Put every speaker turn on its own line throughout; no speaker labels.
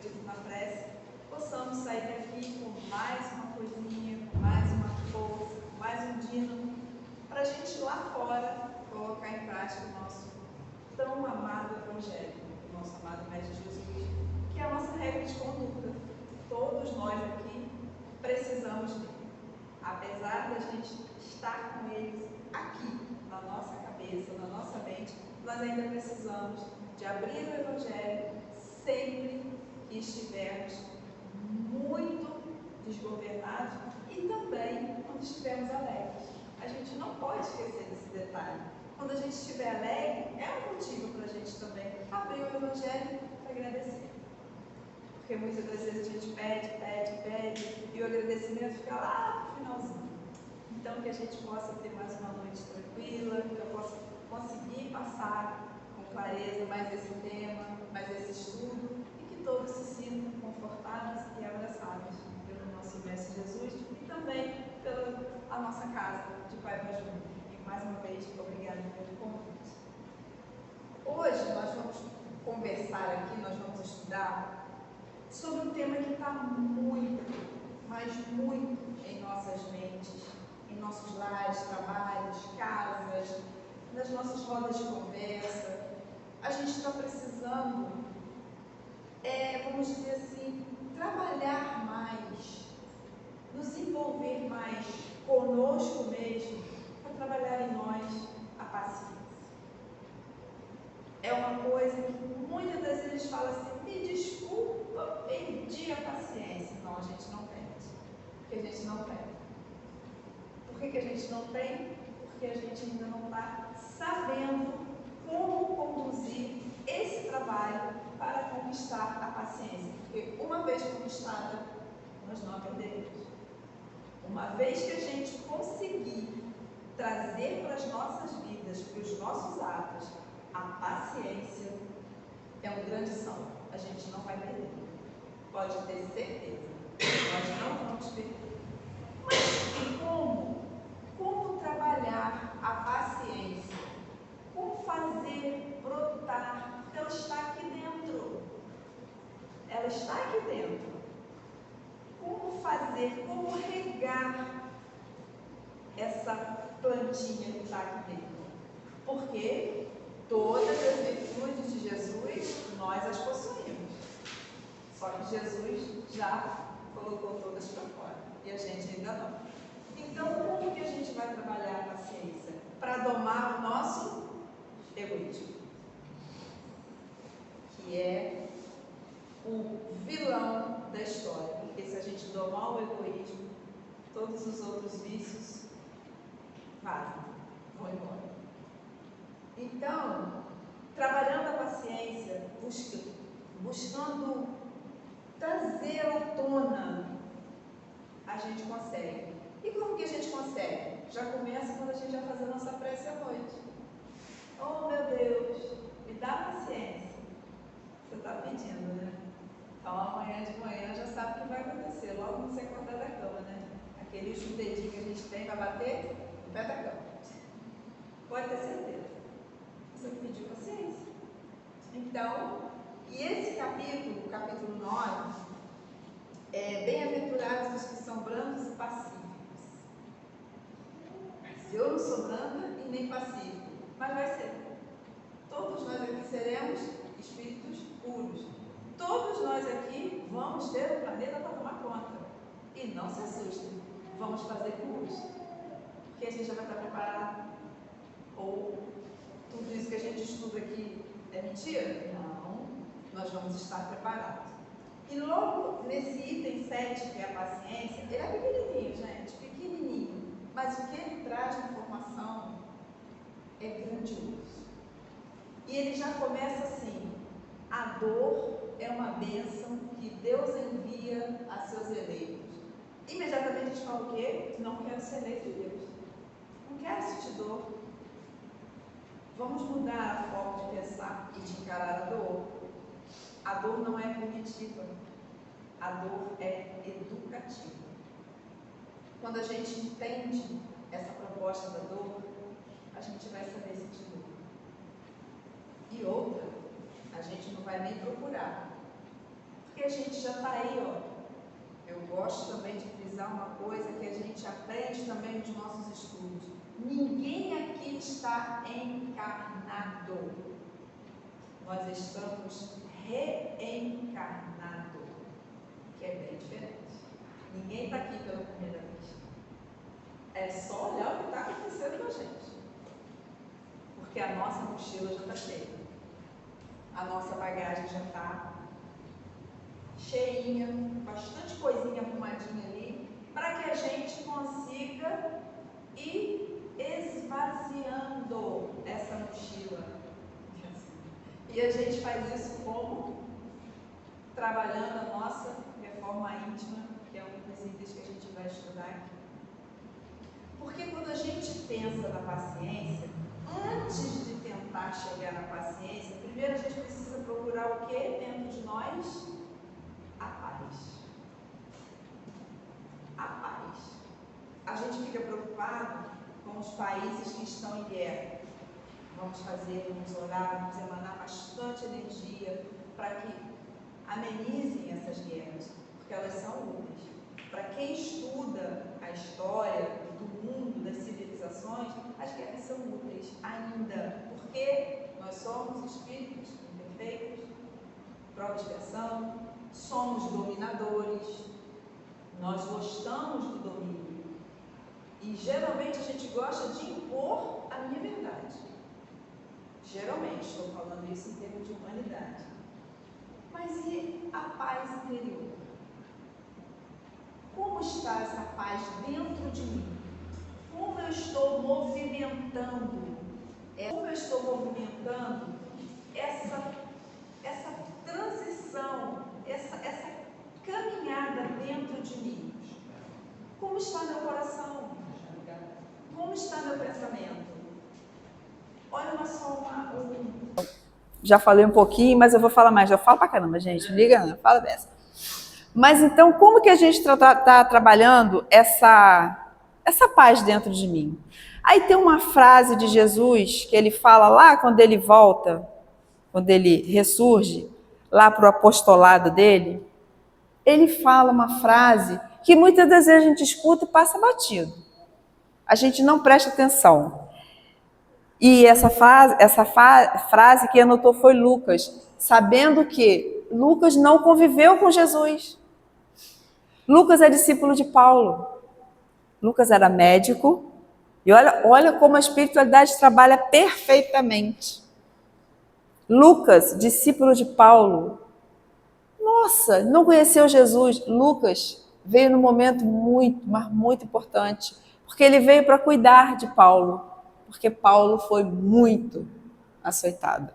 dito na prece, possamos sair daqui com mais uma coisinha, com mais uma força, com mais um dínamo, para a gente lá fora colocar em prática o nosso tão amado Evangelho, o nosso amado Mestre Jesus, que é a nossa regra de conduta. Todos nós aqui precisamos dele. Apesar da gente estar com eles aqui, na nossa cabeça, na nossa mente, nós ainda precisamos de abrir o Evangelho sempre que estivermos muito desgovernados e também quando estivermos alegres. A gente não pode esquecer desse detalhe. Quando a gente estiver alegre, é um motivo para a gente também abrir o Evangelho para agradecer. Porque muitas das vezes a gente pede, e o agradecimento fica lá no finalzinho. Então, que a gente possa ter mais uma noite tranquila, que eu possa conseguir passar com clareza mais esse tema, mais esse estudo, e que todos se sintam confortáveis e abraçados pelo nosso Mestre Jesus e também pela nossa casa de Pai Bajum. E mais uma vez, obrigada pelo convite. Hoje nós vamos conversar aqui, nós vamos estudar sobre um tema que está muito, mas muito em nossas mentes, em nossos lares, trabalhos, casas, nas nossas rodas de conversa. A gente está precisando, vamos dizer assim, trabalhar mais, nos envolver mais conosco mesmo, para trabalhar em nós a paciência. É uma coisa que muitas das vezes fala assim, me desculpa, perdi a paciência. Não, a gente não perde. Porque a gente não perde. Por que a gente não tem? Porque a gente ainda não está sabendo como conduzir esse trabalho para conquistar a paciência. Porque uma vez conquistada, nós não a perderemos. Uma vez que a gente conseguir trazer para as nossas vidas, para os nossos atos, a paciência, é um grande salto. A gente não vai perder. Pode ter certeza. Nós não vamos perder. Mas como? Como trabalhar a paciência? Como fazer brotar? Porque ela está aqui dentro. Ela está aqui dentro. Como fazer? Como regar essa plantinha que está aqui dentro? Porque todas as virtudes de Jesus, nós as possuímos. Só que Jesus já colocou todas para fora. E a gente ainda não. Então, como que a gente vai trabalhar a paciência? Para domar o nosso egoísmo. Que é o vilão da história. Porque se a gente domar o egoísmo, todos os outros vícios vão embora. Então, trabalhando a paciência, buscando trazê-la à tona, a gente consegue. E como que a gente consegue? Já começa quando a gente vai fazer a nossa prece à noite. Oh, meu Deus, me dá paciência. Você está pedindo, né? Então, amanhã de manhã já sabe o que vai acontecer, logo quando você acordar da cama, né? Aquele último dedinho que a gente tem para bater no pé da cama. Pode ter certeza. Você pediu paciência. Então, e esse capítulo, o capítulo 9, é bem-aventurados os que são brandos e pacíficos. Eu não sou branda e nem pacífico, mas vai ser. Todos nós aqui seremos espíritos puros. Todos nós aqui vamos ter o planeta para tomar conta. E não se assustem, vamos fazer curso. Porque a gente já vai estar preparado. Ou tudo isso que a gente estuda aqui é mentira? Não, nós vamos estar preparados. E logo nesse item 7, que é a paciência, ele é pequenininho, gente, pequenininho. Mas o que ele traz de informação é grandioso. E ele já começa assim: a dor é uma bênção que Deus envia a seus eleitos. Imediatamente a gente fala o quê? Não quero ser eleito de Deus. Não quero sentir dor. Vamos mudar a forma de pensar e de encarar a dor. A dor não é punitiva. A dor é educativa. Quando a gente entende essa proposta da dor, a gente vai saber sentir dor. E outra, a gente não vai nem procurar. Porque a gente já está aí, ó. Eu gosto também de frisar uma coisa que a gente aprende também nos nossos estudos. Ninguém aqui está encarnado. Nós estamos reencarnado, que é bem diferente. Ninguém está aqui pela primeira vez. É só olhar o que está acontecendo com a gente. Porque a nossa mochila já está cheia. A nossa bagagem já está cheinha, bastante coisinha arrumadinha ali, para que a gente consiga ir esvaziando essa mochila. E a gente faz isso como? Trabalhando a nossa reforma íntima, que é um dos itens que a gente vai estudar aqui. Porque quando a gente pensa na paciência, antes de tentar chegar na paciência, primeiro a gente precisa procurar o que dentro de nós? A paz. A paz. A gente fica preocupado com os países que estão em guerra. Vamos orar, vamos emanar bastante energia para que amenizem essas guerras, porque elas são úteis. Para quem estuda a história do mundo, das civilizações, as guerras são úteis ainda, porque nós somos espíritos imperfeitos, prova de expiação, somos dominadores, nós gostamos do domínio. E geralmente a gente gosta de impor a minha verdade. Geralmente, estou falando isso em termos de humanidade. Mas e a paz interior? Como está essa paz dentro de mim? Como eu estou movimentando? Como eu estou movimentando essa transição, essa caminhada dentro de mim? Como está meu coração? Como está meu pensamento? Olha só Já falei um pouquinho, mas eu vou falar mais. Já falo pra caramba, gente. Não liga não, fala dessa. Mas então, como que a gente está trabalhando essa paz dentro de mim? Aí tem uma frase de Jesus que ele fala lá quando ele volta, quando ele ressurge, lá para o apostolado dele. Ele fala uma frase que muitas das vezes a gente escuta e passa batido. A gente não presta atenção. E essa frase que anotou foi Lucas, sabendo que Lucas não conviveu com Jesus. Lucas é discípulo de Paulo. Lucas era médico. E olha como a espiritualidade trabalha perfeitamente. Lucas, discípulo de Paulo. Nossa, não conheceu Jesus. Lucas veio num momento muito, mas muito importante. Porque ele veio para cuidar de Paulo. Porque Paulo foi muito açoitado.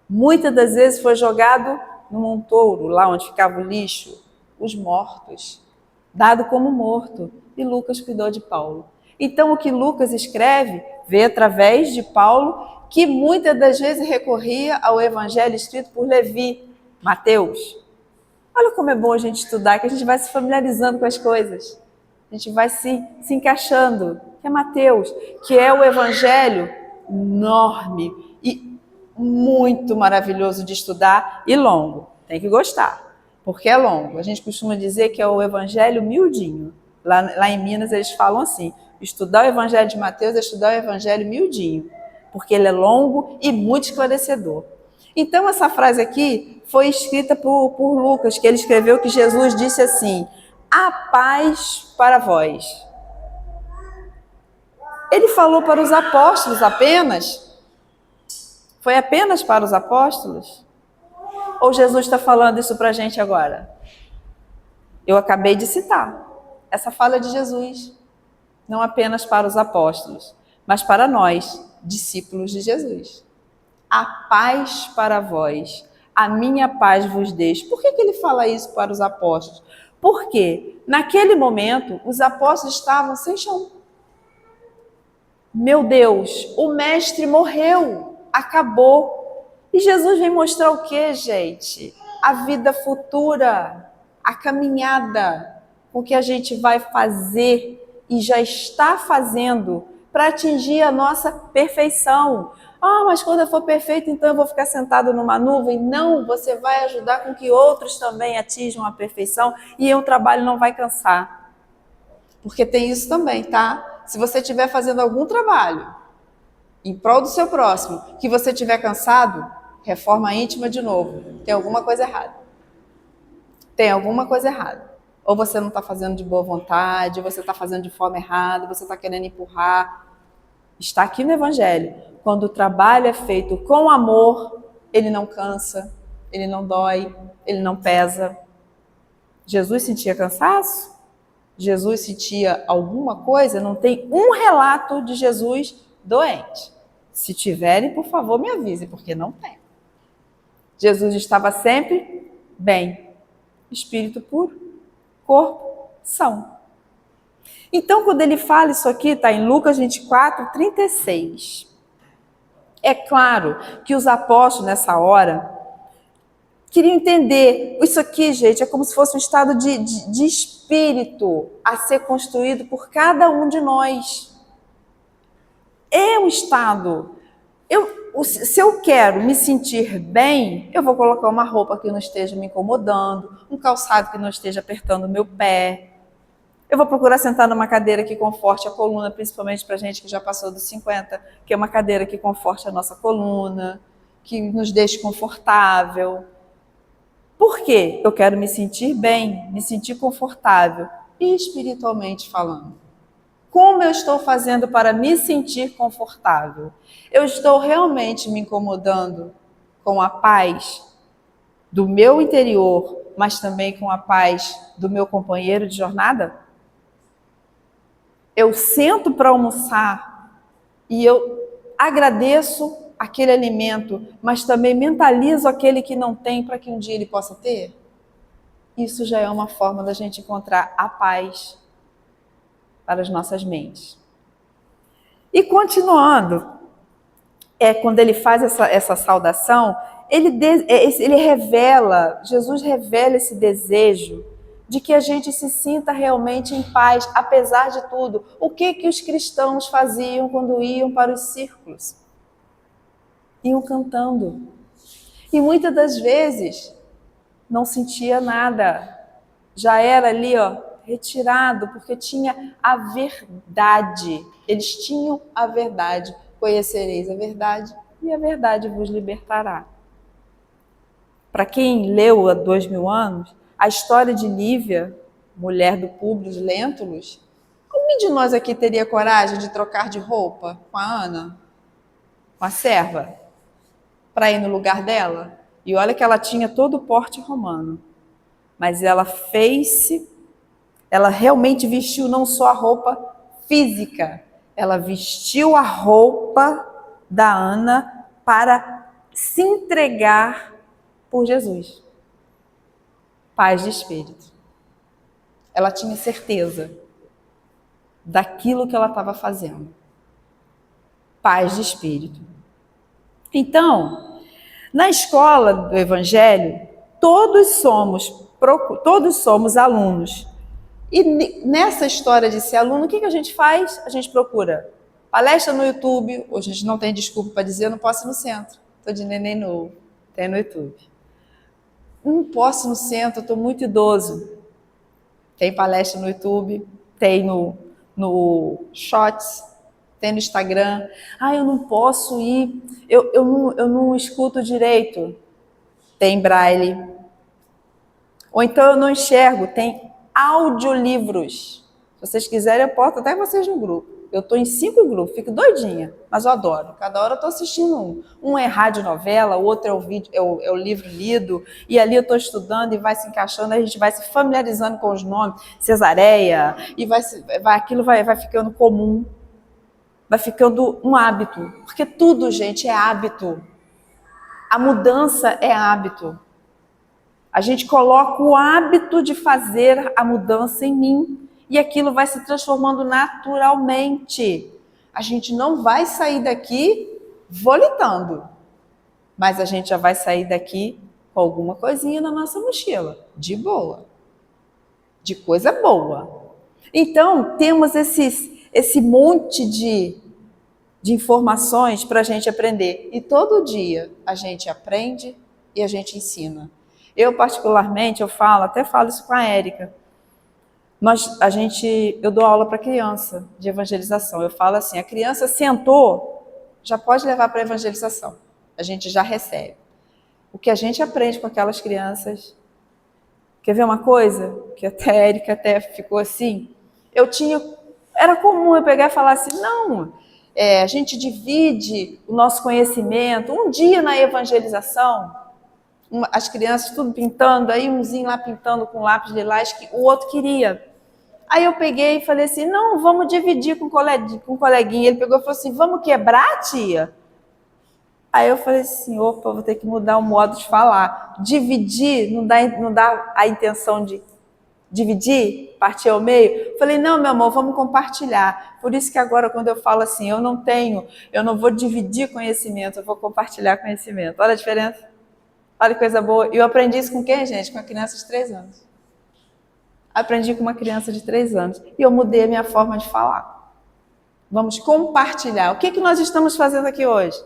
Muitas das vezes foi jogado no montouro, lá onde ficava o lixo, os mortos, dado como morto. E Lucas cuidou de Paulo. Então, o que Lucas escreve, vê através de Paulo, que muitas das vezes recorria ao evangelho escrito por Levi, Mateus. Olha como é bom a gente estudar, que a gente vai se familiarizando com as coisas. A gente vai se encaixando. Que é Mateus, que é o evangelho enorme e muito maravilhoso de estudar e longo. Tem que gostar, porque é longo. A gente costuma dizer que é o evangelho miudinho. Lá em Minas eles falam assim, estudar o evangelho de Mateus é estudar o evangelho miudinho, porque ele é longo e muito esclarecedor. Então essa frase aqui foi escrita por Lucas, que ele escreveu que Jesus disse assim, a paz para vós. Ele falou para os apóstolos apenas? Foi apenas para os apóstolos? Ou Jesus está falando isso para a gente agora? Eu acabei de citar essa fala de Jesus. Não apenas para os apóstolos, mas para nós, discípulos de Jesus. A paz para vós, a minha paz vos deixo. Por que ele fala isso para os apóstolos? Porque naquele momento os apóstolos estavam sem chão. Meu Deus, o mestre morreu, acabou. E Jesus vem mostrar o que, gente? A vida futura, a caminhada, o que a gente vai fazer e já está fazendo
para atingir a nossa perfeição. Ah, mas quando eu for perfeito, então eu vou ficar sentado numa nuvem? Não, você vai ajudar com que outros também atinjam a perfeição e o trabalho não vai cansar. Porque tem isso também, tá? Se você estiver fazendo algum trabalho em prol do seu próximo, que você estiver cansado, reforma íntima de novo. Tem alguma coisa errada. Tem alguma coisa errada. Ou você não está fazendo de boa vontade, ou você está fazendo de forma errada, você está querendo empurrar. Está aqui no Evangelho. Quando o trabalho é feito com amor, ele não cansa, ele não dói, ele não pesa. Jesus sentia cansaço? Jesus sentia alguma coisa? Não tem um relato de Jesus doente. Se tiverem, por favor, me avise, porque não tem. Jesus estava sempre bem. Espírito puro, corpo são. Então, quando ele fala isso aqui, está em Lucas 24, 36. É claro que os apóstolos, nessa hora, queriam entender. Isso aqui, gente, é como se fosse um estado de espírito a ser construído por cada um de nós. É um estado. Se eu quero me sentir bem, eu vou colocar uma roupa que não esteja me incomodando, um calçado que não esteja apertando o meu pé. Eu vou procurar sentar numa cadeira que conforte a coluna, principalmente para gente que já passou dos 50, que é uma cadeira que conforte a nossa coluna, que nos deixe confortável. Por quê? Eu quero me sentir bem, me sentir confortável, espiritualmente falando. Como eu estou fazendo para me sentir confortável? Eu estou realmente me incomodando com a paz do meu interior, mas também com a paz do meu companheiro de jornada? Eu sento para almoçar e eu agradeço aquele alimento, mas também mentalizo aquele que não tem para que um dia ele possa ter? Isso já é uma forma da gente encontrar a paz para as nossas mentes. E continuando, quando ele faz essa saudação, ele revela, Jesus revela esse desejo de que a gente se sinta realmente em paz, apesar de tudo. O que os cristãos faziam quando iam para os círculos? Iam cantando. E muitas das vezes não sentia nada. Já era ali, retirado, porque tinha a verdade. Eles tinham a verdade. Conhecereis a verdade e a verdade vos libertará. Para quem leu há 2000 anos, a história de Lívia, mulher do Públio Lentulus, alguém de nós aqui teria coragem de trocar de roupa com a Ana, com a serva, para ir no lugar dela? E olha que ela tinha todo o porte romano, mas ela realmente vestiu não só a roupa física, ela vestiu a roupa da Ana para se entregar por Jesus. Paz de espírito. Ela tinha certeza daquilo que ela estava fazendo. Paz de espírito. Então, na escola do Evangelho, todos somos alunos. E nessa história de ser aluno, o que a gente faz? A gente procura palestra no YouTube. Hoje a gente não tem desculpa para dizer, eu não posso ir no centro. Estou de neném novo, tem no YouTube. Não posso ir no centro, estou muito idoso. Tem palestra no YouTube, tem no Shots, tem no Instagram. Eu não posso ir, eu não escuto direito. Tem Braille. Ou então eu não enxergo, tem audiolivros. Se vocês quiserem, eu posto até vocês no grupo. Eu estou em 5 grupos, fico doidinha, mas eu adoro. Cada hora eu estou assistindo um. Um é rádio novela, o outro é o livro lido, e ali eu estou estudando e vai se encaixando, a gente vai se familiarizando com os nomes, cesareia, e aquilo vai ficando comum, vai ficando um hábito. Porque tudo, gente, é hábito. A mudança é hábito. A gente coloca o hábito de fazer a mudança em mim e aquilo vai se transformando naturalmente. A gente não vai sair daqui volitando, mas a gente já vai sair daqui com alguma coisinha na nossa mochila, de boa, de coisa boa. Então, temos esse monte de informações para a gente aprender. E todo dia a gente aprende e a gente ensina. Eu, particularmente, até falo isso com a Érica. Eu dou aula para criança de evangelização. Eu falo assim, a criança sentou, já pode levar para a evangelização. A gente já recebe. O que a gente aprende com aquelas crianças. Quer ver uma coisa? Que até a Érica até ficou assim. Era comum eu pegar e falar assim, não, a gente divide o nosso conhecimento. Um dia na evangelização, as crianças tudo pintando, aí umzinho lá pintando com lápis lilás que o outro queria. Aí eu peguei e falei assim, não, vamos dividir com o coleguinha. Ele pegou e falou assim, vamos quebrar, tia? Aí eu falei assim, opa, vou ter que mudar o modo de falar. Dividir não dá a intenção de dividir, partir ao meio. Falei, não, meu amor, vamos compartilhar. Por isso que agora quando eu falo assim, eu não vou dividir conhecimento, eu vou compartilhar conhecimento. Olha a diferença. Olha que coisa boa. E eu aprendi isso com quem, gente? Com a criança de 3 anos. Aprendi com uma criança de 3 anos. E eu mudei a minha forma de falar. Vamos compartilhar. O que nós estamos fazendo aqui hoje?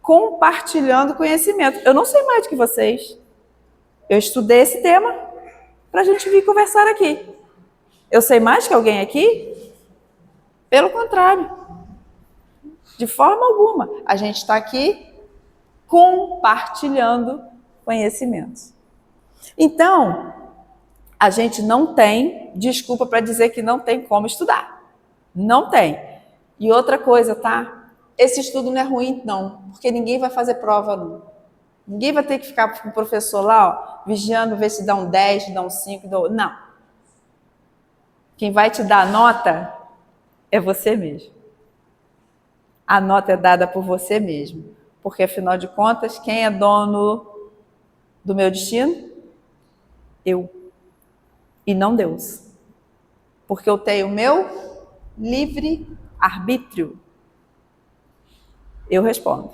Compartilhando conhecimento. Eu não sei mais do que vocês. Eu estudei esse tema para a gente vir conversar aqui. Eu sei mais que alguém aqui? Pelo contrário. De forma alguma. A gente está aqui compartilhando conhecimentos. Então, a gente não tem desculpa para dizer que não tem como estudar. Não tem. E outra coisa, tá? Esse estudo não é ruim, não, porque ninguém vai fazer prova, não. Ninguém vai ter que ficar com o professor lá, ó, vigiando, ver se dá um 10, dá um 5, não. Quem vai te dar a nota é você mesmo. A nota é dada por você mesmo. Porque, afinal de contas, quem é dono do meu destino? Eu. E não Deus. Porque eu tenho o meu livre arbítrio. Eu respondo.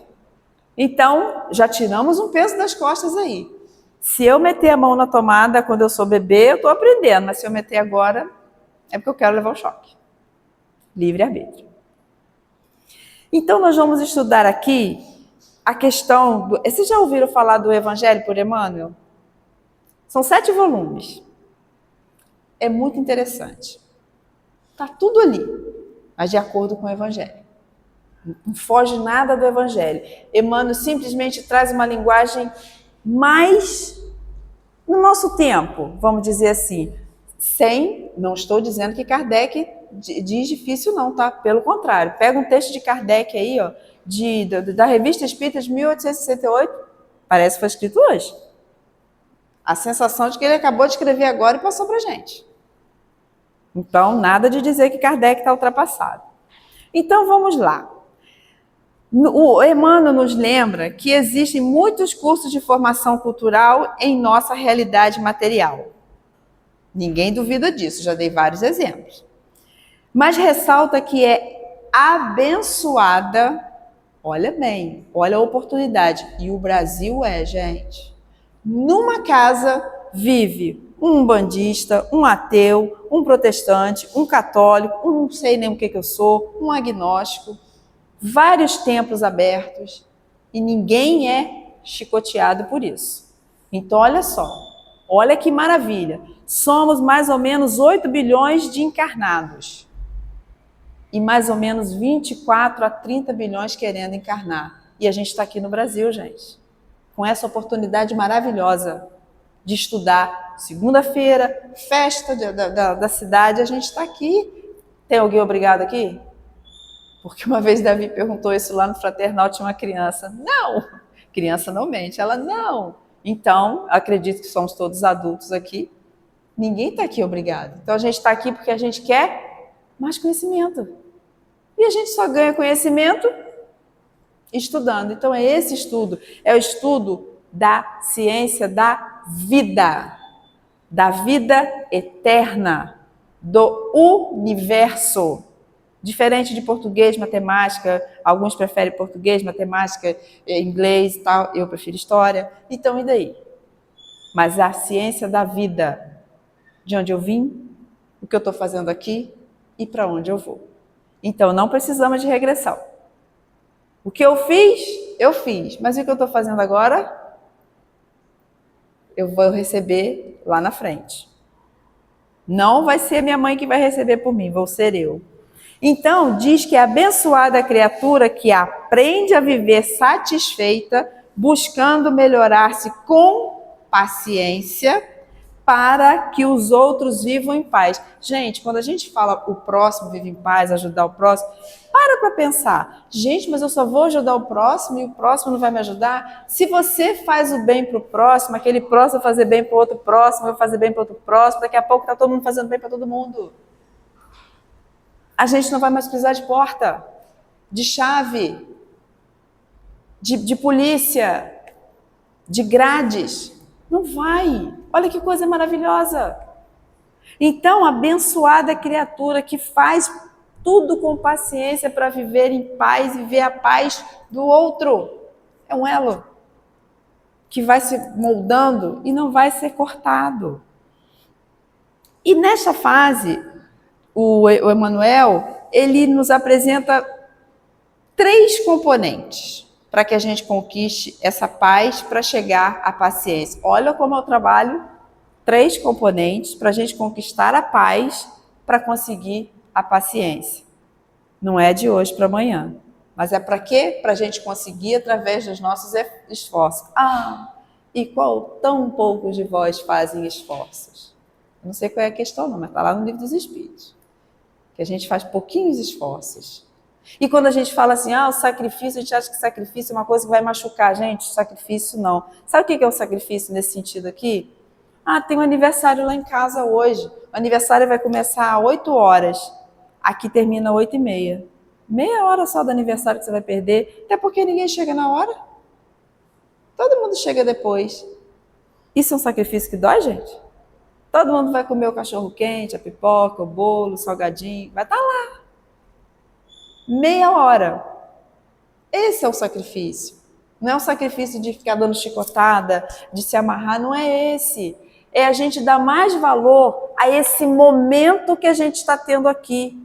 Então, já tiramos um peso das costas aí. Se eu meter a mão na tomada quando eu sou bebê, eu estou aprendendo. Mas se eu meter agora, é porque eu quero levar o choque. Livre-arbítrio. Então, nós vamos estudar aqui a questão... Vocês já ouviram falar do Evangelho por Emmanuel? São 7 volumes. É muito interessante. Está tudo ali, mas de acordo com o Evangelho. Não foge nada do Evangelho. Emmanuel simplesmente traz uma linguagem mais no nosso tempo, vamos dizer assim. Não estou dizendo que Kardec diz difícil não, tá? Pelo contrário. Pega um texto de Kardec aí, ó, da Revista Espírita de 1868, parece que foi escrito hoje. A sensação de que ele acabou de escrever agora e passou para a gente. Então, nada de dizer que Kardec está ultrapassado. Então, vamos lá. O Emmanuel nos lembra que existem muitos cursos de formação cultural em nossa realidade material. Ninguém duvida disso, já dei vários exemplos. Mas ressalta que é abençoada, olha bem, olha a oportunidade. E o Brasil gente. Numa casa vive um umbandista, um ateu, um protestante, um católico, não sei nem o que eu sou, um agnóstico, vários templos abertos e ninguém é chicoteado por isso. Então, olha só, olha que maravilha. Somos mais ou menos 8 bilhões de encarnados e mais ou menos 24 a 30 bilhões querendo encarnar. E a gente está aqui no Brasil, gente, com essa oportunidade maravilhosa de estudar. Segunda-feira, festa da cidade, a gente está aqui. Tem alguém obrigado aqui? Porque uma vez Davi perguntou isso lá no fraternal, tinha uma criança. Não, criança não mente. Ela, não. Então, acredito que somos todos adultos aqui. Ninguém está aqui obrigado. Então, a gente está aqui porque a gente quer mais conhecimento. E a gente só ganha conhecimento estudando. Então, é esse estudo. É o estudo da ciência da vida eterna, do universo. Diferente de português, matemática, alguns preferem português, matemática, inglês e tal, eu prefiro história. Então, e daí? Mas a ciência da vida, de onde eu vim, o que eu estou fazendo aqui e para onde eu vou. Então, não precisamos de regressão. O que eu fiz. Mas o que eu estou fazendo agora? Eu vou receber lá na frente. Não vai ser minha mãe que vai receber por mim, vou ser eu. Então, diz que é abençoada a criatura que aprende a viver satisfeita, buscando melhorar-se com paciência, para que os outros vivam em paz. Gente, quando a gente fala o próximo vive em paz, ajudar o próximo, para pensar. Gente, mas eu só vou ajudar o próximo e o próximo não vai me ajudar? Se você faz o bem para o próximo, aquele próximo vai fazer bem para o outro próximo, vai fazer bem para o outro próximo, daqui a pouco está todo mundo fazendo bem para todo mundo. A gente não vai mais precisar de porta, de chave, de polícia, de grades. Não vai. Olha que coisa maravilhosa. Então, abençoada criatura que faz tudo com paciência para viver em paz e ver a paz do outro. É um elo que vai se moldando e não vai ser cortado. E nessa fase, o Emmanuel, ele nos apresenta 3 componentes para que a gente conquiste essa paz para chegar à paciência. Olha como eu trabalho 3 componentes para a gente conquistar a paz para conseguir a paciência. Não é de hoje para amanhã. Mas é para quê? Para a gente conseguir através dos nossos esforços. E tão poucos de vós fazem esforços? Eu não sei qual é a questão não, mas está lá no Livro dos Espíritos. Que a gente faz pouquinhos esforços. E quando a gente fala assim, o sacrifício, a gente acha que sacrifício é uma coisa que vai machucar a gente. Sacrifício não. Sabe o que é o sacrifício nesse sentido aqui? Tem um aniversário lá em casa hoje. O aniversário vai começar às 8 horas. Aqui termina às 8h30. Meia hora só do aniversário que você vai perder. Até porque ninguém chega na hora. Todo mundo chega depois. Isso é um sacrifício que dói, gente? Todo mundo vai comer o cachorro quente, a pipoca, o bolo, o salgadinho. Vai estar lá. Meia hora. Esse é o sacrifício. Não é o sacrifício de ficar dando chicotada, de se amarrar. Não é esse. É a gente dar mais valor a esse momento que a gente está tendo aqui.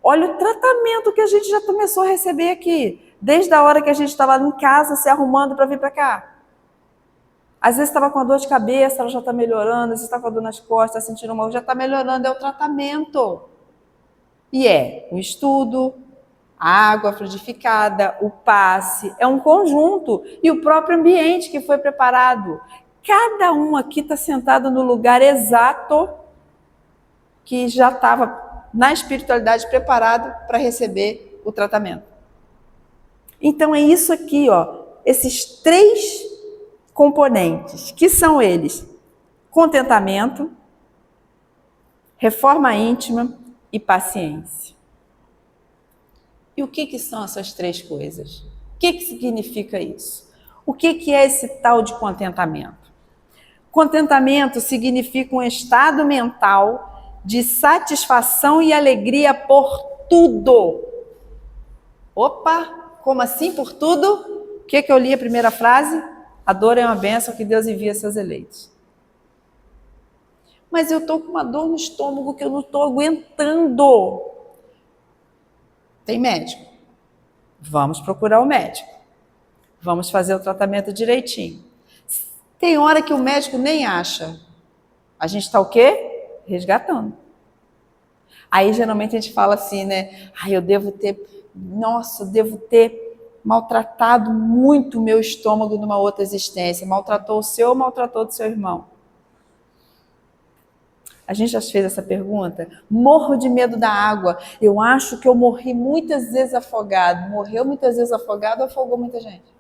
Olha o tratamento que a gente já começou a receber aqui. Desde a hora que a gente estava em casa se arrumando para vir para cá. Às vezes estava com a dor de cabeça, ela já está melhorando. Às vezes está com a dor nas costas, está sentindo mal, já está melhorando. É o tratamento. E é o estudo, a água fluidificada, o passe. É um conjunto. E o próprio ambiente que foi preparado. Cada um aqui está sentado no lugar exato que já estava na espiritualidade preparado para receber o tratamento. Então é isso aqui, esses 3 componentes, que são eles: contentamento, reforma íntima e paciência. E o que são essas 3 coisas? O que significa isso? O que é esse tal de contentamento? Contentamento significa um estado mental de satisfação e alegria por tudo. Opa, como assim por tudo? O que eu li a primeira frase? A dor é uma bênção que Deus envia a seus eleitos. Mas eu estou com uma dor no estômago que eu não estou aguentando. Tem médico? Vamos procurar o médico. Vamos fazer o tratamento direitinho. Tem hora que o médico nem acha. A gente está o quê? Resgatando. Aí geralmente a gente fala assim, né? Eu devo ter maltratado muito o meu estômago numa outra existência. Maltratou o seu ou maltratou do seu irmão? A gente já fez essa pergunta? Morro de medo da água. Eu acho que eu morri muitas vezes afogado. Morreu muitas vezes afogado ou afogou muita gente?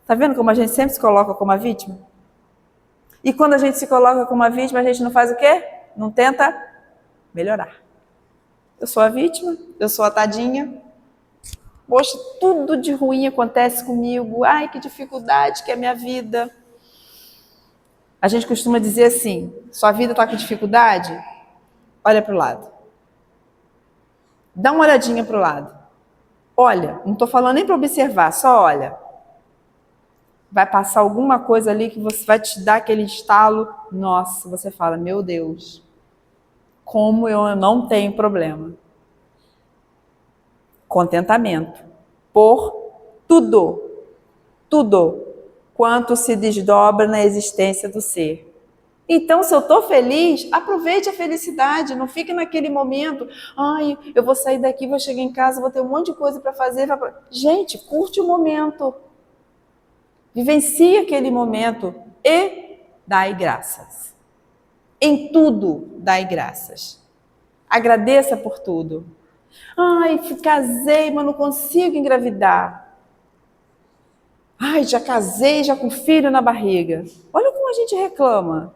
Tá vendo como a gente sempre se coloca como a vítima? E quando a gente se coloca como a vítima, a gente não faz o quê? Não tenta melhorar. Eu sou a vítima, eu sou a tadinha. Poxa, tudo de ruim acontece comigo. Ai, que dificuldade que é a minha vida. A gente costuma dizer assim, sua vida está com dificuldade? Olha para o lado. Dá uma olhadinha para o lado. Olha, não estou falando nem para observar, só olha. Vai passar alguma coisa ali que você vai te dar aquele estalo. Nossa, você fala, meu Deus, como eu não tenho problema. Contentamento por tudo, tudo quanto se desdobra na existência do ser. Então, se eu estou feliz, aproveite a felicidade, não fique naquele momento, ai, eu vou sair daqui, vou chegar em casa, vou ter um monte de coisa para fazer. Gente, curte o momento, vivencie aquele momento e dai graças. Em tudo, dai graças. Agradeça por tudo. Ai, casei, mas não consigo engravidar. Ai, já casei, já com filho na barriga. Olha como a gente reclama.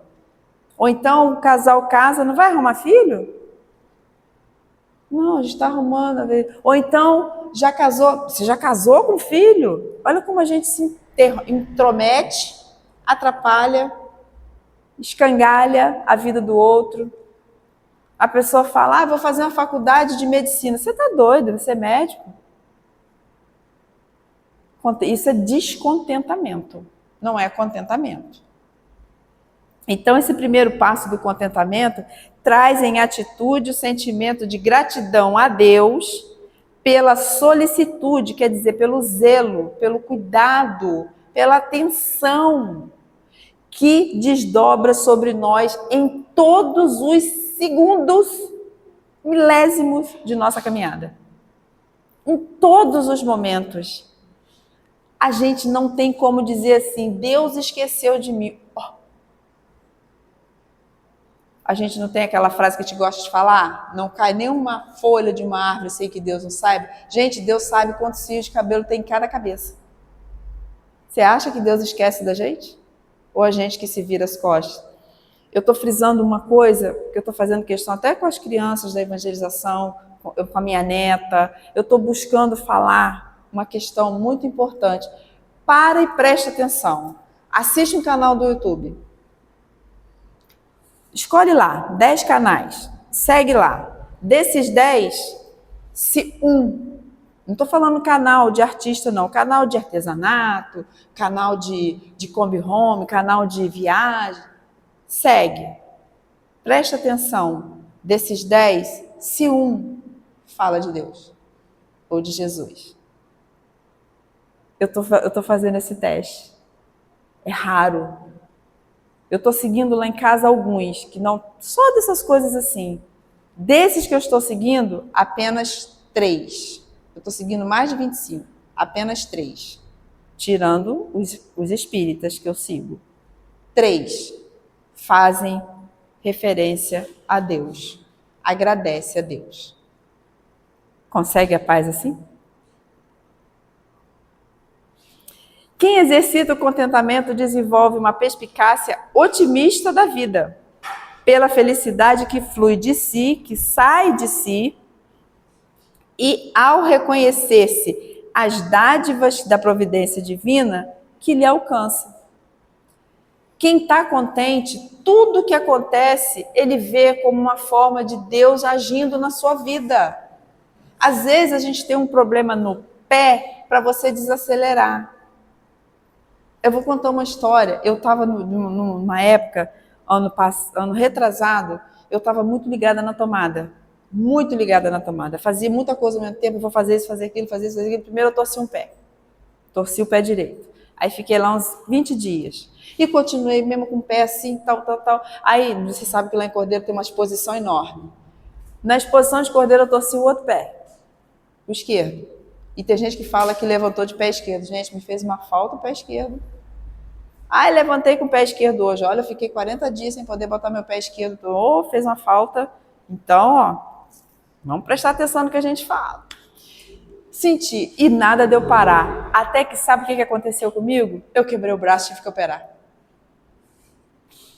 Ou então o casal casa, não vai arrumar filho? Não, a gente está arrumando. Ou então, já casou, você já casou com filho? Olha como a gente se intromete, atrapalha, escangalha a vida do outro. A pessoa fala, vou fazer uma faculdade de medicina. Você está doido, você é médico? Isso é descontentamento, não é contentamento. Então, esse primeiro passo do contentamento traz em atitude o sentimento de gratidão a Deus pela solicitude, quer dizer, pelo zelo, pelo cuidado, pela atenção que desdobra sobre nós em todos os segundos, milésimos de nossa caminhada. Em todos os momentos. A gente não tem como dizer assim, Deus esqueceu de mim. A gente não tem aquela frase que a gente gosta de falar? Não cai nenhuma folha de uma árvore sem que Deus não saiba. Gente, Deus sabe quantos fios de cabelo tem em cada cabeça. Você acha que Deus esquece da gente? Ou a gente que se vira as costas? Eu estou frisando uma coisa, que eu estou fazendo questão até com as crianças da evangelização, com a minha neta. Eu estou buscando falar uma questão muito importante. Para e preste atenção. Assiste um canal do YouTube. Escolhe lá, 10 canais, segue lá. Desses 10, se não estou falando canal de artista não, canal de artesanato, canal de Kombi Home, canal de viagem, segue. Presta atenção, desses 10, se fala de Deus ou de Jesus. Eu tô fazendo esse teste, é raro. Eu estou seguindo lá em casa alguns, que não, só dessas coisas assim. Desses que eu estou seguindo, apenas 3. Eu estou seguindo mais de 25, apenas 3. Tirando os espíritas que eu sigo. 3 fazem referência a Deus. Agradece a Deus. Consegue a paz assim? Quem exercita o contentamento desenvolve uma perspicácia otimista da vida, pela felicidade que flui de si, que sai de si, e ao reconhecer-se as dádivas da providência divina que lhe alcança. Quem está contente, tudo que acontece, ele vê como uma forma de Deus agindo na sua vida. Às vezes a gente tem um problema no pé para você desacelerar. Eu vou contar uma história. Eu estava numa época, ano retrasado, eu estava muito ligada na tomada. Muito ligada na tomada. Fazia muita coisa ao mesmo tempo, vou fazer isso, fazer aquilo, fazer isso, fazer aquilo. Primeiro eu torci um pé. Torci o pé direito. Aí fiquei lá uns 20 dias. E continuei mesmo com o pé assim, tal. Aí, você sabe que lá em Cordeiro tem uma exposição enorme. Na exposição de Cordeiro eu torci o outro pé. O esquerdo. E tem gente que fala que levantou de pé esquerdo. Gente, me fez uma falta o pé esquerdo. Levantei com o pé esquerdo hoje. Olha, eu fiquei 40 dias sem poder botar meu pé esquerdo. Fez uma falta. Então, vamos prestar atenção no que a gente fala. Senti, e nada deu parar. Até que, sabe o que aconteceu comigo? Eu quebrei o braço e tive que operar.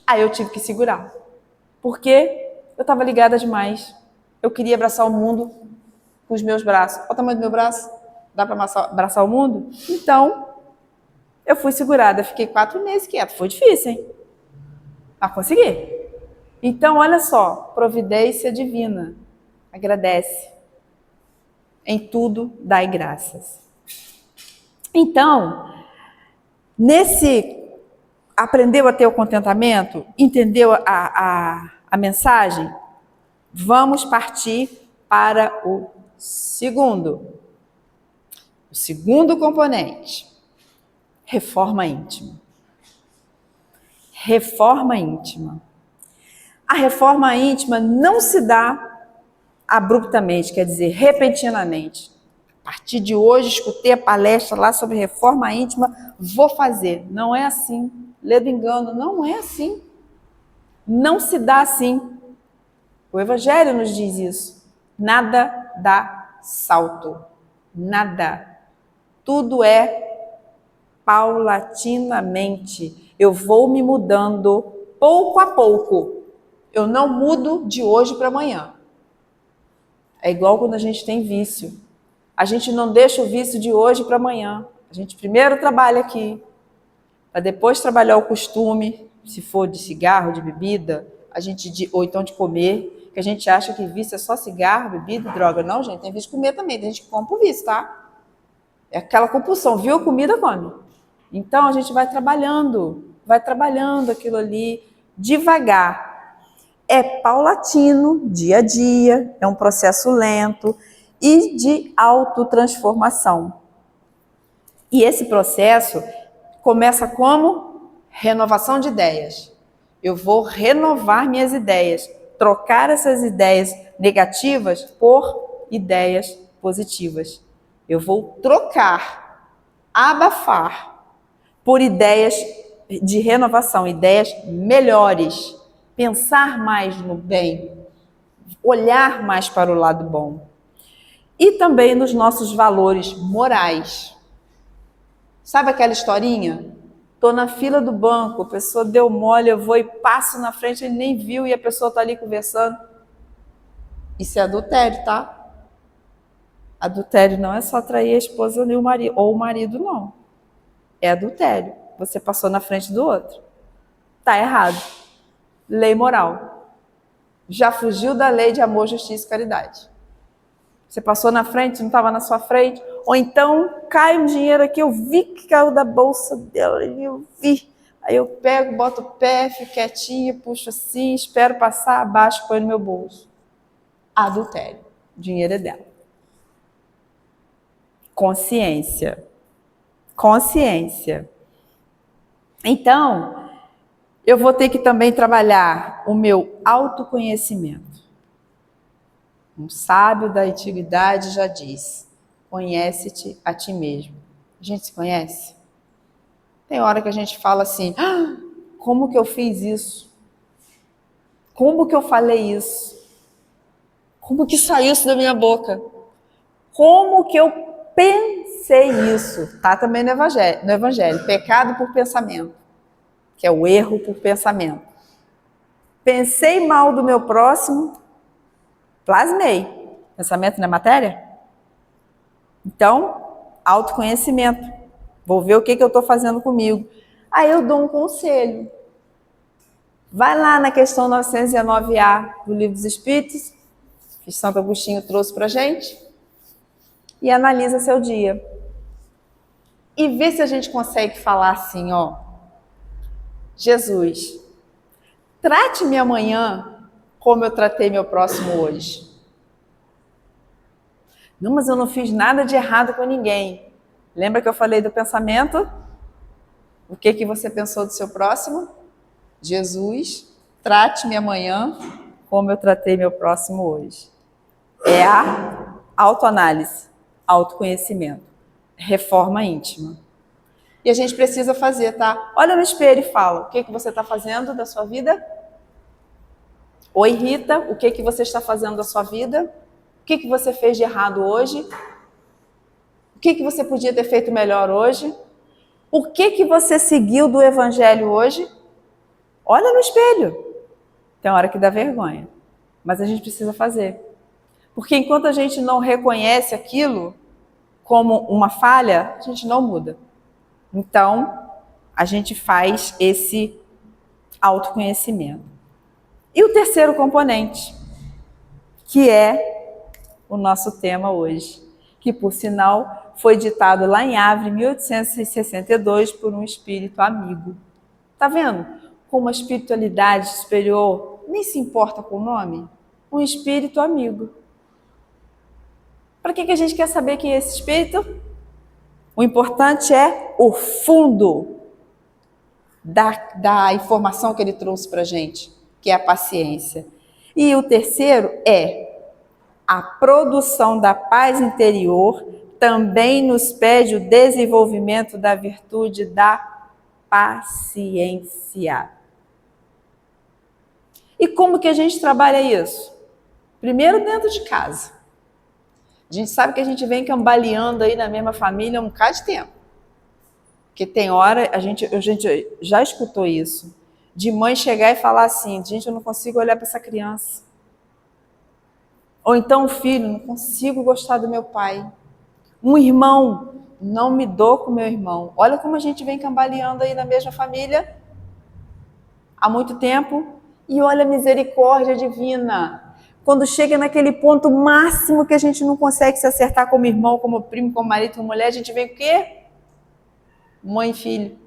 Aí eu tive que segurar. Porque eu estava ligada demais. Eu queria abraçar o mundo com os meus braços. Olha o tamanho do meu braço. Dá para abraçar o mundo? Então, eu fui segurada. Fiquei 4 meses quieta. Foi difícil, hein? Mas consegui. Então, olha só. Providência divina. Agradece. Em tudo, dai graças. Então, aprendeu a ter o contentamento? Entendeu a mensagem? Vamos partir para o segundo. O segundo componente, reforma íntima. Reforma íntima. A reforma íntima não se dá abruptamente, quer dizer, repentinamente. A partir de hoje, escutei a palestra lá sobre reforma íntima, vou fazer. Não é assim. Lê do engano, não é assim. Não se dá assim. O Evangelho nos diz isso. Nada dá salto. Nada. Tudo é paulatinamente. Eu vou me mudando pouco a pouco. Eu não mudo de hoje para amanhã. É igual quando a gente tem vício. A gente não deixa o vício de hoje para amanhã. A gente primeiro trabalha aqui, para depois trabalhar o costume, se for de cigarro, de bebida, ou então de comer, que a gente acha que vício é só cigarro, bebida, droga. Não, gente, tem vício de comer também, tem gente que compra o vício, tá? É aquela compulsão, viu a comida, come. Então a gente vai trabalhando aquilo ali devagar. É paulatino, dia a dia, é um processo lento e de autotransformação. E esse processo começa como? Renovação de ideias. Eu vou renovar minhas ideias, trocar essas ideias negativas por ideias positivas. Eu vou trocar, abafar por ideias de renovação, ideias melhores. Pensar mais no bem, olhar mais para o lado bom. E também nos nossos valores morais. Sabe aquela historinha? Estou na fila do banco, a pessoa deu mole, eu vou e passo na frente, ele nem viu e a pessoa está ali conversando. Isso é adultério, tá? Adultério não é só trair a esposa ou o marido, não. É adultério. Você passou na frente do outro. Tá errado. Lei moral. Já fugiu da lei de amor, justiça e caridade. Você passou na frente, não estava na sua frente, ou então cai um dinheiro aqui, eu vi que caiu da bolsa dela, eu vi. Aí eu pego, boto o pé, fico quietinha, puxo assim, espero passar, abaixo, põe no meu bolso. Adultério. O dinheiro é dela. Consciência. Consciência. Então, eu vou ter que também trabalhar o meu autoconhecimento. Um sábio da antiguidade já diz: conhece-te a ti mesmo. A gente se conhece? Tem hora que a gente fala assim: como que eu fiz isso? Como que eu falei isso? Como que saiu isso da minha boca? Como que eu pensei isso? Tá também no Evangelho. Pecado por pensamento, que é o erro por pensamento. Pensei mal do meu próximo, plasmei. Pensamento não é matéria? Então, autoconhecimento. Vou ver o que eu estou fazendo comigo. Aí eu dou um conselho. Vai lá na questão 919A do Livro dos Espíritos, que Santo Agostinho trouxe para a gente, e analisa seu dia. E vê se a gente consegue falar assim, ó: Jesus, trate-me amanhã como eu tratei meu próximo hoje. Não, mas eu não fiz nada de errado com ninguém. Lembra que eu falei do pensamento? O que você pensou do seu próximo? Jesus, trate-me amanhã como eu tratei meu próximo hoje. É a autoanálise, autoconhecimento, reforma íntima. E a gente precisa fazer, tá? Olha no espelho e fala: o que você está fazendo da sua vida? Oi, Rita, o que você está fazendo da sua vida? O que você fez de errado hoje? O que você podia ter feito melhor hoje? O que você seguiu do Evangelho hoje? Olha no espelho. Tem hora que dá vergonha, mas a gente precisa fazer. Porque enquanto a gente não reconhece aquilo como uma falha, a gente não muda. Então, a gente faz esse autoconhecimento. E o terceiro componente, que é o nosso tema hoje, que, por sinal, foi ditado lá em Havre, 1862, por um espírito amigo. Tá vendo como a espiritualidade superior nem se importa com o nome? Um espírito amigo. Para que a gente quer saber quem é esse espírito? O importante é o fundo da informação que ele trouxe para a gente, que é a paciência. E o terceiro é a produção da paz interior também nos pede o desenvolvimento da virtude da paciência. E como que a gente trabalha isso? Primeiro dentro de casa. A gente sabe que a gente vem cambaleando aí na mesma família há um bocado de tempo. Porque tem hora, a gente já escutou isso, de mãe chegar e falar assim, gente, eu não consigo olhar para essa criança. Ou então o filho, não consigo gostar do meu pai. Um irmão, não me dou com meu irmão. Olha como a gente vem cambaleando aí na mesma família há muito tempo. E olha a misericórdia divina. Quando chega naquele ponto máximo que a gente não consegue se acertar como irmão, como primo, como marido, como mulher, a gente vem o quê? Mãe e filho.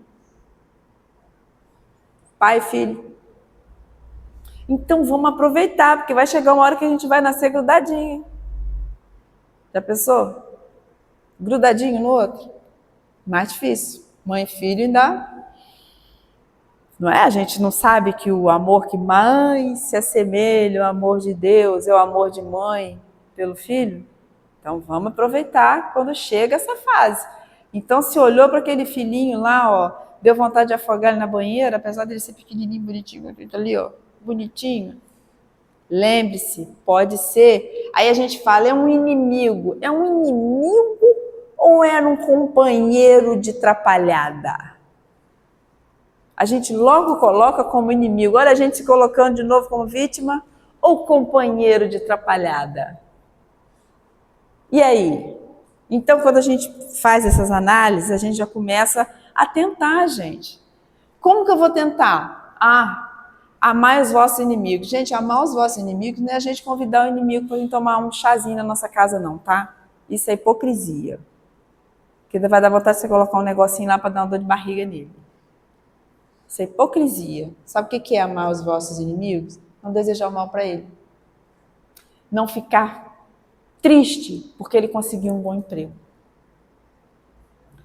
Pai e filho. Então vamos aproveitar, porque vai chegar uma hora que a gente vai nascer grudadinho. Já pensou? Grudadinho no outro? Mais difícil. Mãe e filho ainda... Não é? A gente não sabe que o amor que mais se assemelha ao amor de Deus é o amor de mãe pelo filho? Então vamos aproveitar quando chega essa fase. Então se olhou para aquele filhinho lá, ó, deu vontade de afogar ele na banheira, apesar dele ser pequenininho, bonitinho, ali, ó, bonitinho. Lembre-se, pode ser. Aí a gente fala, é um inimigo. É um inimigo ou era um companheiro de trapalhada? A gente logo coloca como inimigo. Olha a gente se colocando de novo como vítima ou companheiro de trapalhada. E aí? Então, quando a gente faz essas análises, a gente já começa a tentar, gente. Como que eu vou tentar? Amar os vossos inimigos. Gente, amar os vossos inimigos não é a gente convidar o inimigo para vir tomar um chazinho na nossa casa, não, tá? Isso é hipocrisia. Porque vai dar vontade de você colocar um negocinho lá para dar uma dor de barriga nele. Isso é hipocrisia. Sabe o que é amar os vossos inimigos? Não desejar o mal para ele. Não ficar triste porque ele conseguiu um bom emprego.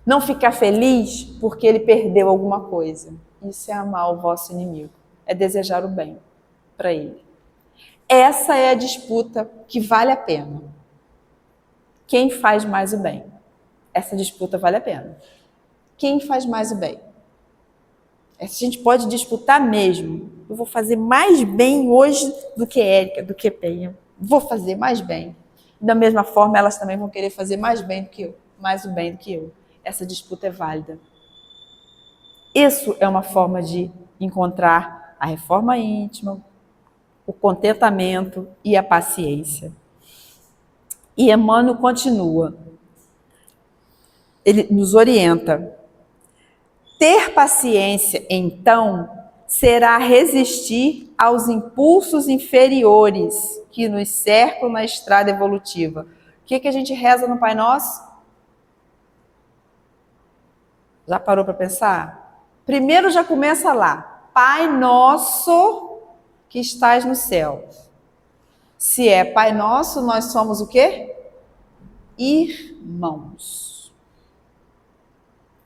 Não ficar feliz porque ele perdeu alguma coisa. Isso é amar o vosso inimigo. É desejar o bem para ele. Essa é a disputa que vale a pena. Quem faz mais o bem? Essa disputa vale a pena. Quem faz mais o bem? A gente pode disputar mesmo. Eu vou fazer mais bem hoje do que Érica, do que Penha. Vou fazer mais bem. Da mesma forma, elas também vão querer fazer mais bem do que eu, mais o bem do que eu. Essa disputa é válida. Isso é uma forma de encontrar a reforma íntima, o contentamento e a paciência. E Emmanuel continua. Ele nos orienta. Ter paciência, então, será resistir aos impulsos inferiores que nos cercam na estrada evolutiva. O que a gente reza no Pai Nosso? Já parou para pensar? Primeiro já começa lá. Pai Nosso que estás no céu. Se é Pai Nosso, nós somos o quê? Irmãos.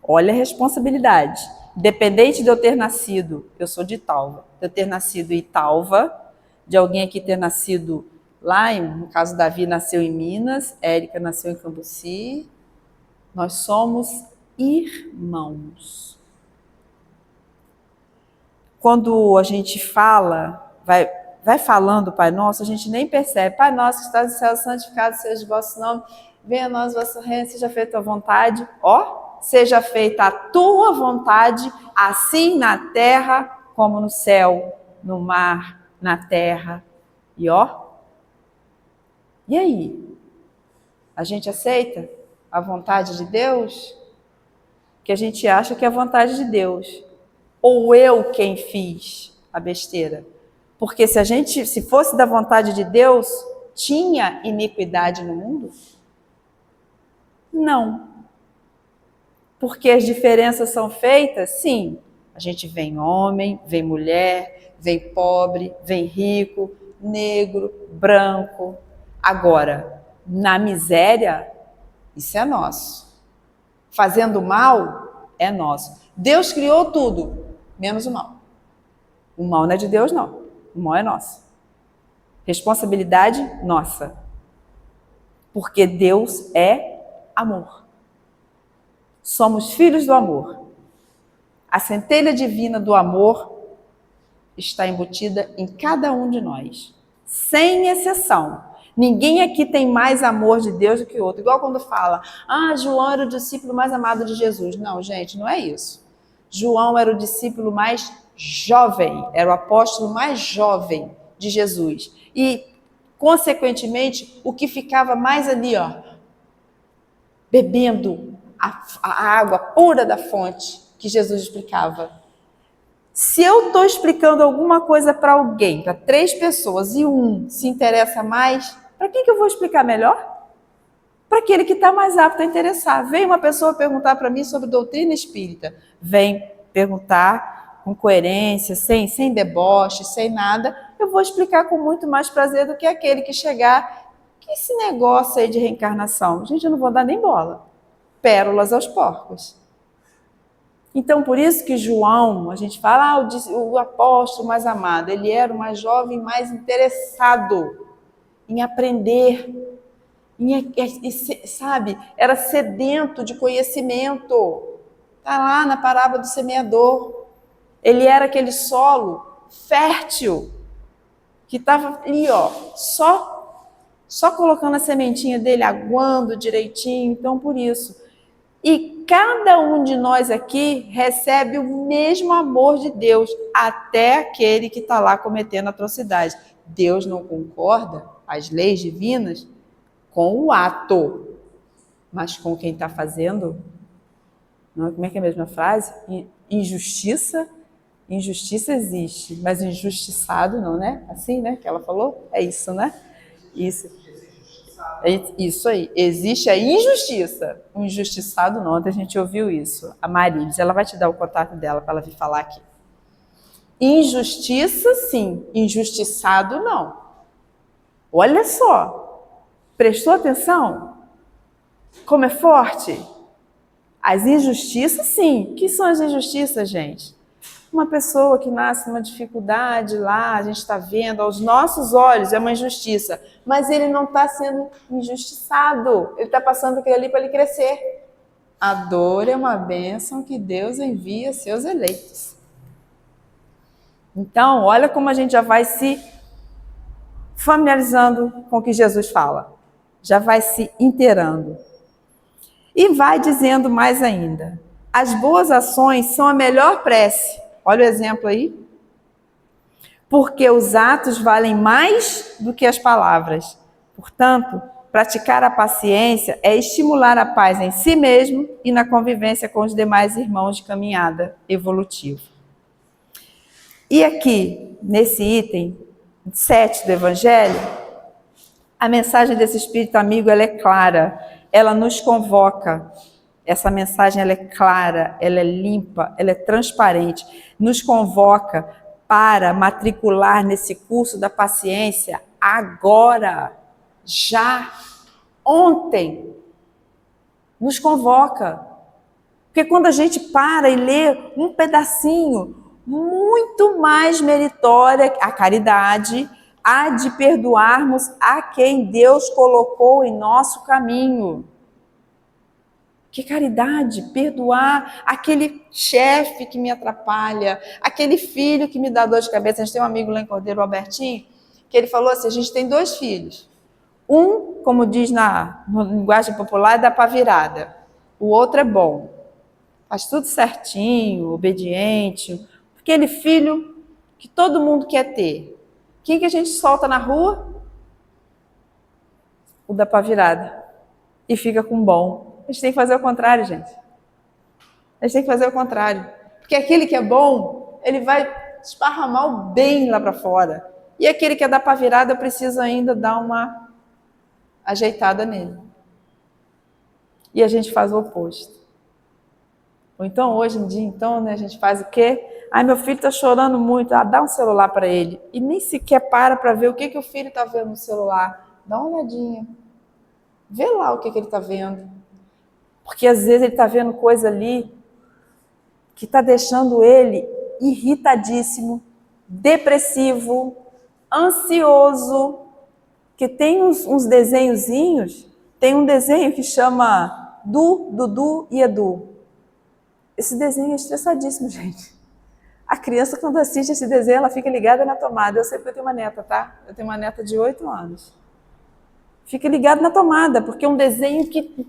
Olha a responsabilidade. Independente de eu ter nascido, eu sou de Italva, de eu ter nascido em Italva, de alguém aqui ter nascido lá, no caso Davi nasceu em Minas, Érica nasceu em Cambuci, nós somos irmãos. Quando a gente fala, vai falando Pai Nosso, a gente nem percebe. Pai Nosso que estás no céu, santificado seja o vosso nome, venha a nós o vosso reino, seja feita a vontade, seja feita a tua vontade, assim na terra como no céu, no mar, na terra. E e aí? A gente aceita a vontade de Deus? Que a gente acha que é a vontade de Deus. Ou eu quem fiz a besteira? Porque se fosse da vontade de Deus, tinha iniquidade no mundo? Não. Porque as diferenças são feitas? Sim. A gente vem homem, vem mulher, vem pobre, vem rico, negro, branco. Agora, na miséria, isso é nosso. fazendo mal, é nosso. Deus criou tudo, menos o mal. O mal não é de Deus, não. O mal é nosso. Responsabilidade nossa. Porque Deus é amor. Somos filhos do amor. A centelha divina do amor está embutida em cada um de nós, sem exceção. Ninguém aqui tem mais amor de Deus do que outro. Igual quando fala, João era o discípulo mais amado de Jesus. Não, gente, não é isso. João era o discípulo mais jovem, era o apóstolo mais jovem de Jesus. E, consequentemente, o que ficava mais ali, bebendo a água pura da fonte que Jesus explicava. Se eu estou explicando alguma coisa para alguém, para 3 pessoas, e um se interessa mais, para quem que eu vou explicar melhor? Para aquele que está mais apto a interessar. Vem uma pessoa perguntar para mim sobre doutrina espírita. Vem perguntar com coerência, sem deboche, sem nada. Eu vou explicar com muito mais prazer do que aquele que chegar. Que esse negócio aí de reencarnação? Gente, eu não vou dar nem bola. Pérolas aos porcos. Então, por isso que João, a gente fala, o apóstolo mais amado, ele era o mais jovem, mais interessado em aprender, sabe, era sedento de conhecimento. Está lá na parábola do semeador. Ele era aquele solo fértil, que estava ali, só colocando a sementinha dele, aguando direitinho. Então, por isso. E cada um de nós aqui recebe o mesmo amor de Deus, até aquele que está lá cometendo atrocidade. Deus não concorda, as leis divinas, com o ato, mas com quem está fazendo. Não, como é que é a mesma frase? Injustiça existe, mas injustiçado não, né? Assim, né? Que ela falou? É isso, né? Isso aí, existe a injustiça, o injustiçado não. Ontem a gente ouviu isso, a Marilis, ela vai te dar o contato dela para ela vir falar aqui. Injustiça sim, injustiçado não. Olha só, prestou atenção? Como é forte? As injustiças sim. O que são as injustiças, gente? Uma pessoa que nasce numa dificuldade lá, a gente está vendo, aos nossos olhos é uma injustiça, mas ele não está sendo injustiçado, ele está passando aquilo ali para ele crescer. A dor é uma bênção que Deus envia a seus eleitos. Então, olha como a gente já vai se familiarizando com o que Jesus fala, já vai se inteirando. E vai dizendo mais ainda, as boas ações são a melhor prece. Olha o exemplo aí. Porque os atos valem mais do que as palavras. Portanto, praticar a paciência é estimular a paz em si mesmo e na convivência com os demais irmãos de caminhada evolutiva. E aqui, nesse item 7 do Evangelho, a mensagem desse Espírito amigo ela é clara, ela nos convoca. Essa mensagem ela é clara, ela é limpa, ela é transparente, nos convoca para matricular nesse curso da paciência agora, já, ontem. Nos convoca. Porque quando a gente para e lê um pedacinho, muito mais meritória a caridade, há de perdoarmos a quem Deus colocou em nosso caminho. Que caridade, perdoar aquele chefe que me atrapalha, aquele filho que me dá dor de cabeça. A gente tem um amigo lá em Cordeiro, o Albertinho, que ele falou assim, a gente tem 2 filhos. Um, como diz na linguagem popular, dá para virada. O outro é bom. Faz tudo certinho, obediente. Aquele filho que todo mundo quer ter. Quem que a gente solta na rua? O dá para virada. E fica com bom. A gente tem que fazer o contrário, gente. A gente tem que fazer o contrário. Porque aquele que é bom, ele vai esparramar o bem lá para fora. E aquele que é dar para virada, eu preciso ainda dar uma ajeitada nele. E a gente faz o oposto. Ou então, hoje em dia, então, né, a gente faz o quê? Ai, meu filho está chorando muito. Dá um celular para ele. E nem sequer para ver o que o filho está vendo no celular. Dá uma olhadinha. Vê lá o que ele está vendo. Porque às vezes ele está vendo coisa ali que está deixando ele irritadíssimo, depressivo, ansioso, que tem uns desenhozinhos, tem um desenho que chama Dudu e Edu. Esse desenho é estressadíssimo, gente. A criança, quando assiste esse desenho, ela fica ligada na tomada. Eu sei porque eu tenho uma neta, tá? Eu tenho uma neta de 8 anos. Fica ligada na tomada, porque é um desenho que,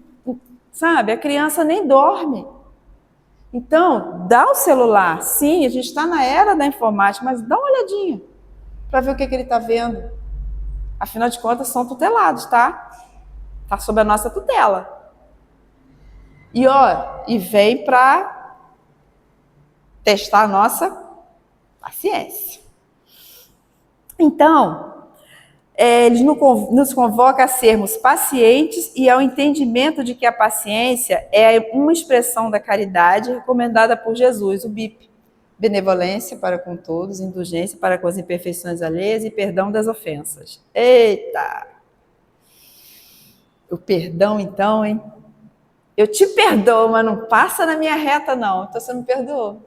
sabe, a criança nem dorme. Então, dá o celular. Sim, a gente está na era da informática, mas dá uma olhadinha para ver o que ele está vendo. Afinal de contas, são tutelados, tá? Está sob a nossa tutela. E vem para testar a nossa paciência. Então, ele nos convoca a sermos pacientes e ao entendimento de que a paciência é uma expressão da caridade recomendada por Jesus, o BIP. Benevolência para com todos, indulgência para com as imperfeições alheias e perdão das ofensas. Eita! O perdão, então, hein? Eu te perdoo, mas não passa na minha reta, não. Então você não perdoou.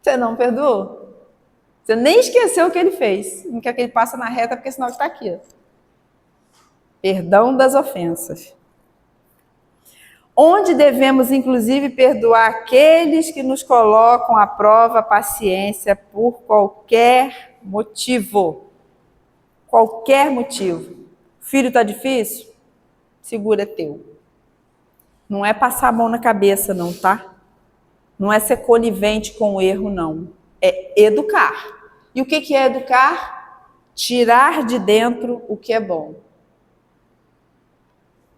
Você não perdoou. Você nem esqueceu o que ele fez. Não quer que ele passe na reta, porque senão está aqui. Perdão das ofensas. Onde devemos, inclusive, perdoar aqueles que nos colocam à prova a paciência por qualquer motivo. Qualquer motivo. Filho está difícil? Segura, é teu. Não é passar a mão na cabeça, não, tá? Não é ser conivente com o erro, não. É educar. E o que é educar? Tirar de dentro o que é bom.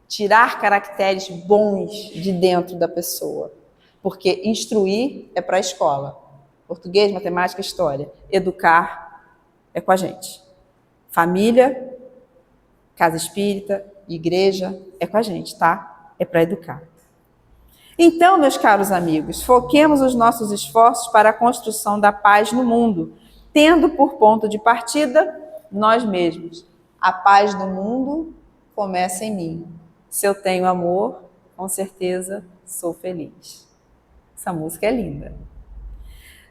Tirar caracteres bons de dentro da pessoa. Porque instruir é para a escola. Português, matemática, história. Educar é com a gente. Família, casa espírita, igreja, é com a gente, tá? É para educar. Então, meus caros amigos, foquemos os nossos esforços para a construção da paz no mundo, tendo por ponto de partida nós mesmos. A paz do mundo começa em mim. Se eu tenho amor, com certeza sou feliz. Essa música é linda.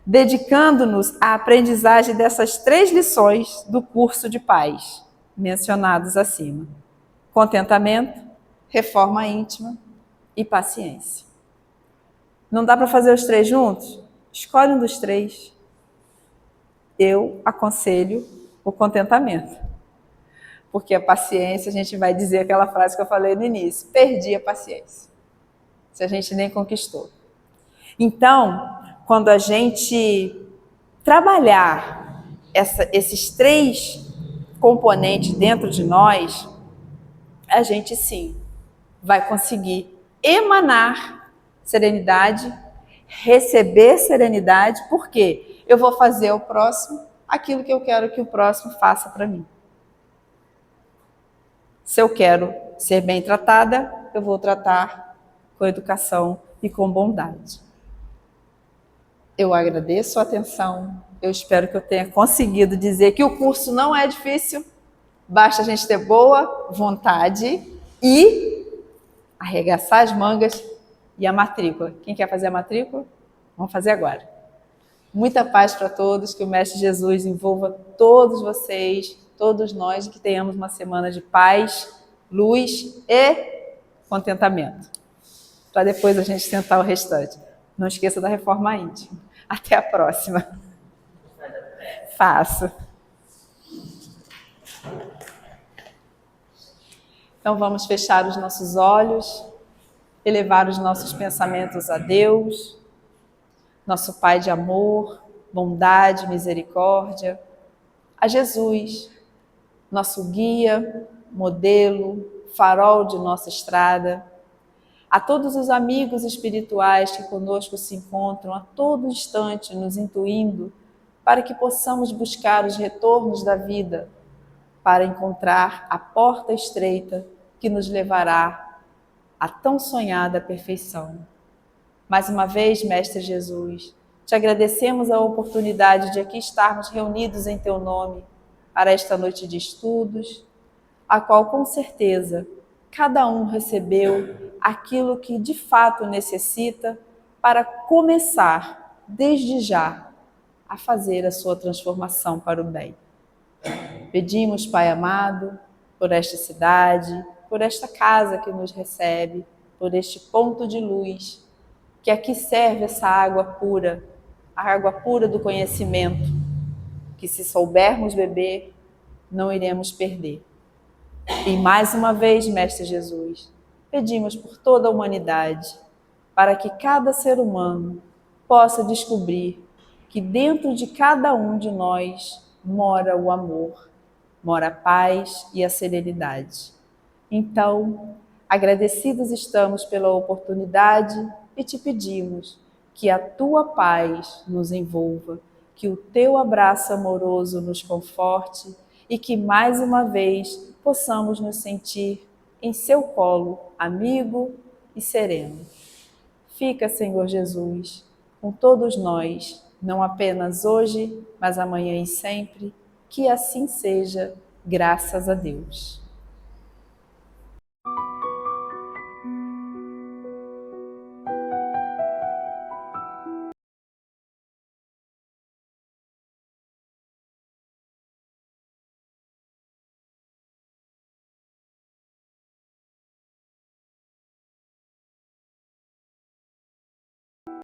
Dedicando-nos à aprendizagem dessas 3 lições do curso de paz, mencionados acima. Contentamento, reforma íntima e paciência. Não dá para fazer os 3 juntos? Escolhe um dos 3. Eu aconselho o contentamento. Porque a paciência, a gente vai dizer aquela frase que eu falei no início, perdi a paciência. Se a gente nem conquistou. Então, quando a gente trabalhar esses 3 componentes dentro de nós, a gente sim vai conseguir emanar serenidade, receber serenidade, porque eu vou fazer ao próximo aquilo que eu quero que o próximo faça para mim. Se eu quero ser bem tratada, eu vou tratar com educação e com bondade. Eu agradeço a atenção, eu espero que eu tenha conseguido dizer que o curso não é difícil, basta a gente ter boa vontade e arregaçar as mangas. E a matrícula. Quem quer fazer a matrícula? Vamos fazer agora. Muita paz para todos, que o Mestre Jesus envolva todos vocês, todos nós, e que tenhamos uma semana de paz, luz e contentamento. Para depois a gente tentar o restante. Não esqueça da reforma íntima. Até a próxima. Faço. Então vamos fechar os nossos olhos, elevar os nossos pensamentos a Deus, nosso Pai de amor, bondade, misericórdia, a Jesus, nosso guia, modelo, farol de nossa estrada, a todos os amigos espirituais que conosco se encontram a todo instante nos intuindo para que possamos buscar os retornos da vida, para encontrar a porta estreita que nos levará a tão sonhada perfeição. Mais uma vez, Mestre Jesus, te agradecemos a oportunidade de aqui estarmos reunidos em Teu nome para esta noite de estudos, a qual, com certeza, cada um recebeu aquilo que de fato necessita para começar, desde já, a fazer a sua transformação para o bem. Pedimos, Pai amado, por esta cidade, por esta casa que nos recebe, por este ponto de luz, que aqui serve essa água pura, a água pura do conhecimento, que se soubermos beber, não iremos perder. E mais uma vez, Mestre Jesus, pedimos por toda a humanidade, para que cada ser humano possa descobrir que dentro de cada um de nós mora o amor, mora a paz e a serenidade. Então, agradecidos estamos pela oportunidade e te pedimos que a tua paz nos envolva, que o teu abraço amoroso nos conforte e que mais uma vez possamos nos sentir em seu colo, amigo e sereno. Fica, Senhor Jesus, com todos nós, não apenas hoje, mas amanhã e sempre, que assim seja, graças a Deus.